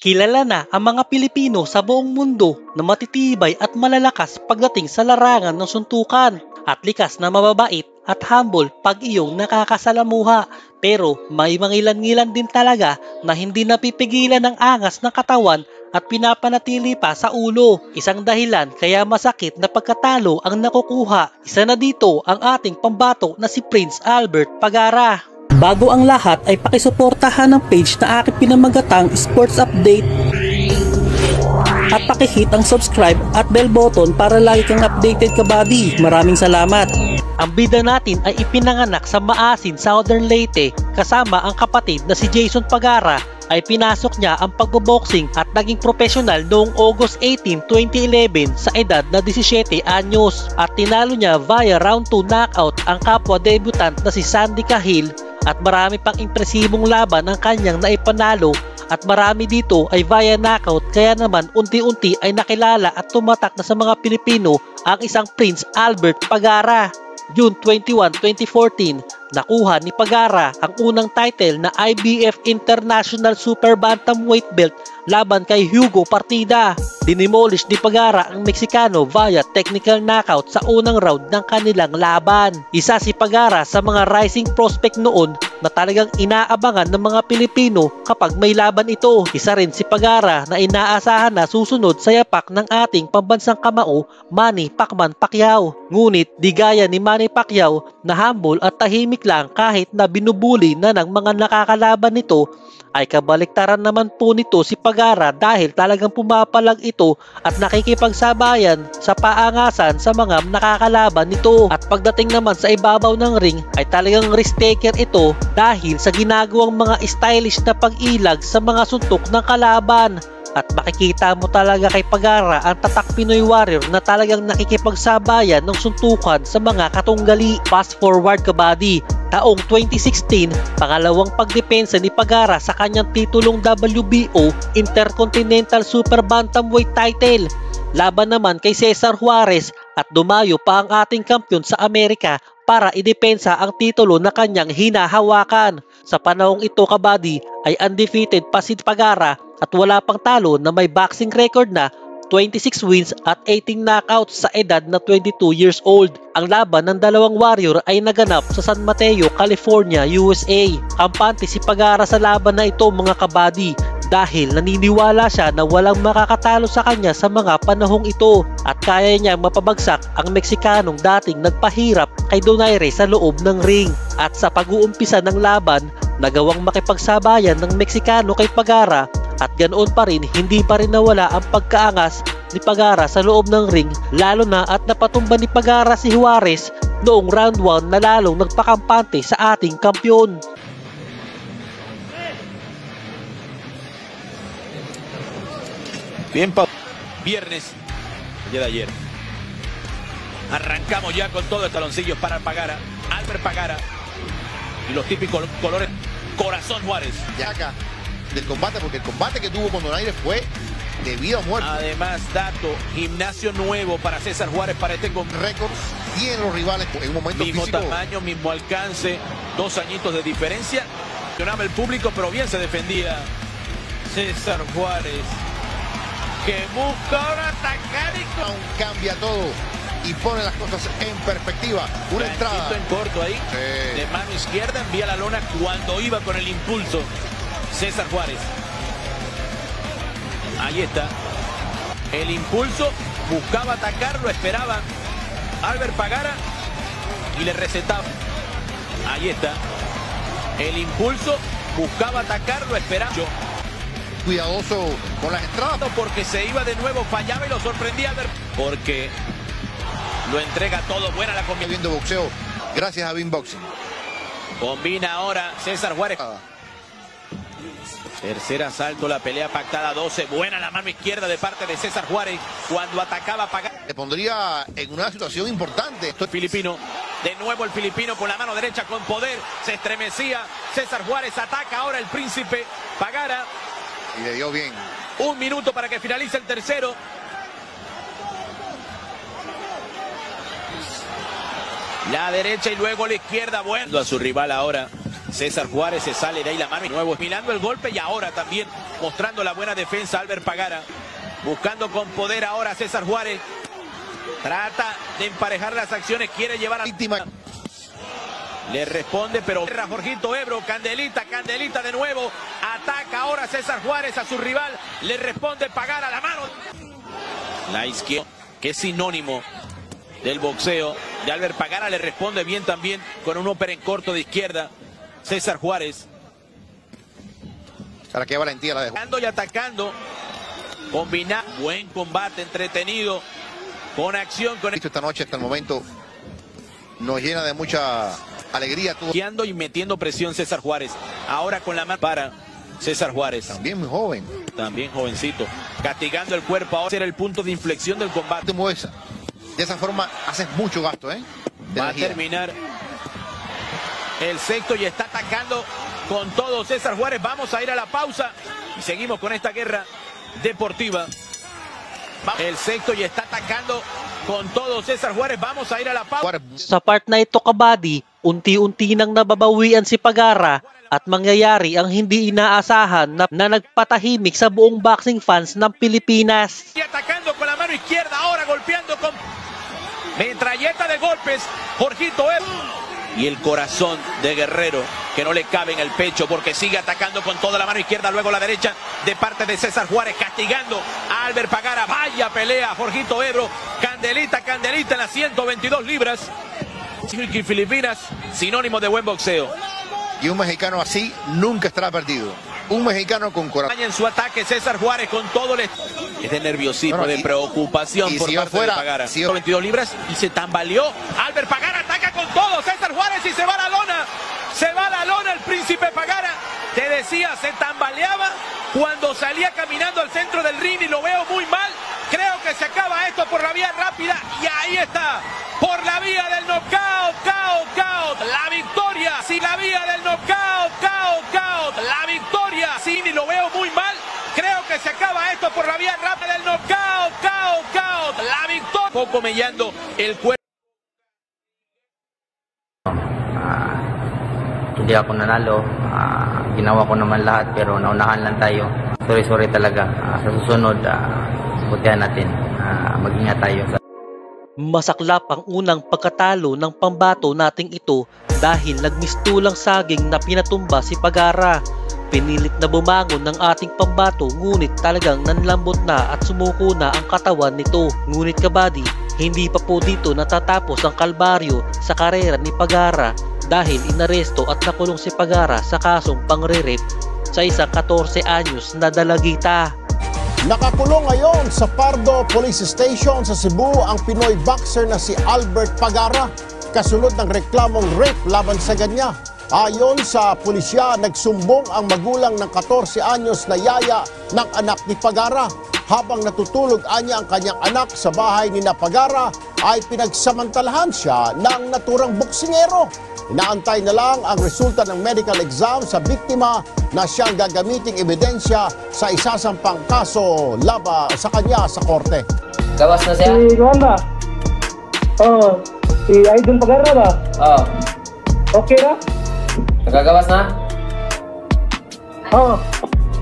Kilala na ang mga Pilipino sa buong mundo na matitibay at malalakas pagdating sa larangan ng suntukan at likas na mababait at humble pag iyong nakakasalamuha. Pero may mangilan-ngilan din talaga na hindi napipigilan ng angas ng katawan at pinapanatili pa sa ulo. Isang dahilan kaya masakit na pagkatalo ang nakukuha. Isa na dito ang ating pambato na si Prince Albert Pagara. Bago ang lahat ay pakisuportahan ang page na aking pinamagatang Sports Update at pakihit ang subscribe at bell button para lagi kang updated ka buddy. Maraming salamat. Ang bida natin ay ipinanganak sa Maasin, Southern Leyte. Kasama ang kapatid na si Jason Pagara ay pinasok niya ang pagboboxing at naging profesional noong August 18, 2011 sa edad na 17 anyos at tinalo niya via round 2 knockout ang kapwa debutant na si Sandy Cahill at marami pang impresibong laban ang kanyang naipanalo at marami dito ay via knockout kaya naman unti-unti ay nakilala at tumatak na sa mga Pilipino ang isang Prince Albert Pagara. June 21, 2014, nakuha ni Pagara ang unang title na IBF International Super Bantamweight Belt laban kay Hugo Partida. Dinimolish ni Pagara ang Meksikano via technical knockout sa unang round ng kanilang laban. Isa si Pagara sa mga rising prospect noon na talagang inaabangan ng mga Pilipino kapag may laban ito. Isa rin si Pagara na inaasahan na susunod sa yapak ng ating pambansang kamao, Manny Pacquiao. Ngunit di gaya ni Manny Pacquiao na humble at tahimik lang kahit na binubuli na ng mga nakakalaban nito, ay kabaliktaran naman po nito si Pagara dahil talagang pumapalag ito at nakikipagsabayan sa paangasan sa mga nakakalaban nito. At pagdating naman sa ibabaw ng ring ay talagang risk taker ito dahil sa ginagawang mga stylish na pag-ilag sa mga suntok ng kalaban. At makikita mo talaga kay Pagara ang tatak Pinoy Warrior na talagang nakikipagsabayan ng suntukan sa mga katunggali. Fast forward kabady, taong 2016, pangalawang pagdepensa ni Pagara sa kanyang titulong WBO Intercontinental Super Bantamweight title. Laban naman kay Cesar Juarez at dumayo pa ang ating kampiyon sa Amerika para idepensa ang titulo na kanyang hinahawakan. Sa panahong ito kabady ay undefeated pa si Pagara at wala pang talo na may boxing record na 26 wins at 18 knockouts sa edad na 22 years old. Ang laban ng dalawang warrior ay naganap sa San Mateo, California, USA. Kampante si Pagara sa laban na ito mga kabady dahil naniniwala siya na walang makakatalo sa kanya sa mga panahong ito at kaya niya mapabagsak ang Meksikanong dating nagpahirap kay Donaire sa loob ng ring. At sa pag-uumpisa ng laban, nagawang makipagsabayan ng Meksikano kay Pagara at ganoon pa rin hindi pa rin nawala ang pagkaangas ni Pagara sa loob ng ring, lalo na at napatumba ni Pagara si Juarez noong round 1 na lalong nagpakampante sa ating kampiyon. Bien, viernes, el día de ayer. Arrancamos ya con todo, taloncillos para Pagara, Albert Pagara y los típicos colores corazón Juárez. Ya acá del combate, porque el combate que tuvo con Donaire fue de vida o muerte. Además, dato, gimnasio nuevo para César Juárez, para este con récords, tiene los rivales en un momento mismo físico. Tamaño, mismo alcance, 2 añitos de diferencia. Funcionaba el público, pero bien se defendía César Juárez, que busca ahora atacar y cambia todo y pone las cosas en perspectiva. Una entrada en corto ahí, de mano izquierda, envía la lona cuando iba con el impulso César Juárez. Ahí está el impulso, buscaba atacar, lo esperaba Albert Pagara y le recetaba. Ahí está el impulso, buscaba atacar, lo esperaba. Cuidadoso con las entradas porque se iba de nuevo, fallaba y lo sorprendía Albert, porque lo entrega todo. Buena la combinación. Viendo boxeo gracias a Bean Boxing. Combina ahora César Juárez. Tercer asalto, la pelea pactada 12. Buena la mano izquierda de parte de César Juárez cuando atacaba Pagara. Le pondría en una situación importante. Filipino, de nuevo el filipino con la mano derecha con poder. Se estremecía César Juárez, ataca ahora el príncipe Pagara. Y le dio bien. 1 minuto para que finalice el tercero. La derecha y luego la izquierda. Bueno, a su rival ahora César Juárez se sale de ahí la mano y nuevo mirando el golpe y ahora también mostrando la buena defensa Albert Pagara. Buscando con poder ahora César Juárez. Trata de emparejar las acciones, quiere llevar a la víctima. Le responde, pero Jorgito Ebro, Candelita, Candelita de nuevo. Ataca ahora César Juárez a su rival. Le responde Pagara, la mano. La izquierda, que es sinónimo del boxeo de Albert Pagara, le responde bien también con un upper en corto de izquierda. César Juárez. Ahora qué valentía la dejó. Y atacando. Combina. Buen combate, entretenido. Con acción. Con Esta noche hasta el momento nos llena de mucha alegría. Y metiendo presión César Juárez. Ahora con la mano para César Juárez. También muy joven. También jovencito. Castigando el cuerpo. Ahora será el punto de inflexión del combate. De esa forma haces mucho gasto, ¿eh? Va a terminar el sexto y está atacando con todo César Juárez. Vamos a ir a la pausa y seguimos con esta guerra deportiva. El sexto y está atacando con todo César Juárez. Vamos a ir a la pausa. Sa part na ito, kabady, unti-unti nang nababawian si Pagara at mangyayari ang hindi inaasahan na nagpatahimik sa buong boxing fans ng Pilipinas. Y atacando con la mano izquierda, ahora golpeando con metralleta de golpes, Jorgito Ebro. Y el corazón de Guerrero, que no le cabe en el pecho porque sigue atacando con toda la mano izquierda, luego la derecha de parte de César Juárez, castigando a Albert Pagara. Vaya pelea, Jorgito Ebro, Candelita, Candelita en las 122 libras. Filipinas, sinónimo de buen boxeo. Y un mexicano así nunca estará perdido. Un mexicano con corazón. En su ataque César Juárez con todo el... Es de nerviosismo, de preocupación por parte de Pagara. 122 libras y se tambaleó. Albert Pagara ataca con todo. César Juárez y se va a la lona. Se va a la lona el príncipe Pagara. Te decía, se tambaleaba cuando salía caminando al centro del ring y lo veo muy mal. Creo que se acaba esto por la vía rápida y ahí está. Por la vía del knockout, KO. La victoria. Sí, la vía del knockout, KO. La victoria. Sí, y lo veo muy mal. Creo que se acaba esto por la vía rápida del knockout, KO. La victoria. Poco mellando el cuerpo. Hindi ako nanalo. Ginawa ko naman lahat pero naunahan lang tayo. Sorry talaga. Sa susunod, butihan natin. Mag-ingat tayo. Masaklap ang unang pagkatalo ng pambato nating ito dahil nagmistulang saging na pinatumba si Pagara. Pinilit na bumangon ng ating pambato ngunit talagang nanlambot na at sumuko na ang katawan nito. Ngunit kabady, hindi pa po dito natatapos ang kalbaryo sa karera ni Pagara dahil inaresto at nakulong si Pagara sa kasong pangre-rape sa isang 14 anyos na dalagita. Nakakulong ngayon sa Pardo Police Station sa Cebu ang Pinoy boxer na si Albert Pagara kasunod ng reklamong rape laban sa kanya. Ayon sa pulisya, nagsumbong ang magulang ng 14 anyos na yaya ng anak ni Pagara. Habang natutulog anya ang kanyang anak sa bahay ni Pagara ay pinagsamantalahan siya ng naturang boksingero. Inaantay na lang ang resulta ng medical exam sa biktima na siyang gagamiting ebidensya sa isasampang kaso laban sa kanya sa korte. Gawas na siya? Si Juan ba? Oo. Si Aidon Pagara ba? Oo. Okay na? Nagagawas na? Oo.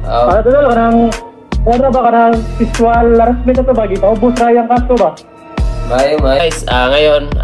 Para doon kanang ba kanang visual harassment ito ba? Gipaubos ra yung kaso ba? Mayo. Guys, ngayon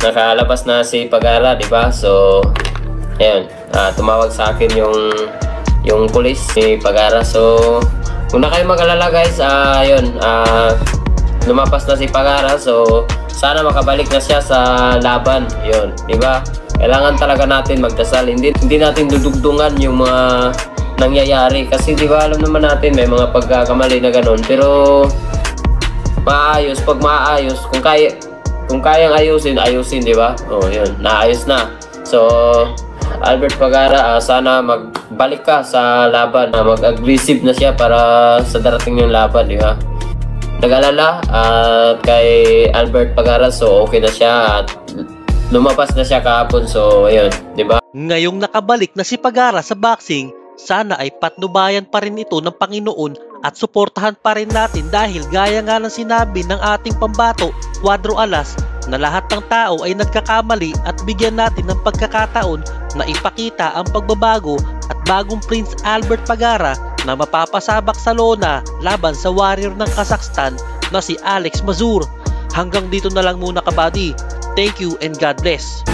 nakalabas na si Pagara, di ba? So, ayun, tumawag sa akin yung pulis si Pagara. So, kung na kayo mag-alala guys, ayun, lumapas na si Pagara. So, sana makabalik na siya sa laban. Yun, di ba? Kailangan talaga natin magdasal. Hindi natin dudugtungan yung mga nangyayari. Kasi di ba alam naman natin may mga pagkakamali na ganun. Pero maayos, pag maayos, kung kayang ayusin, di ba? Oh, yun, naayos na. So, Albert Pagara, sana magbalik ka sa laban, mag-aggressive na siya para sa darating yung laban, di ba? Nag-alala kay Albert Pagara, so okay na siya at lumabas na siya kahapon, so ayun, di ba? Ngayong nakabalik na si Pagara sa boxing, sana ay patnubayan pa rin ito ng Panginoon at suportahan pa rin natin dahil gaya nga ng sinabi ng ating pambato, Cuadro Alas, na lahat ng tao ay nagkakamali at bigyan natin ng pagkakataon na ipakita ang pagbabago at bagong Prince Albert Pagara na mapapasabak sa lona laban sa warrior ng Kazakhstan na si Alex Mazur. Hanggang dito na lang muna, kabady. Thank you and God bless.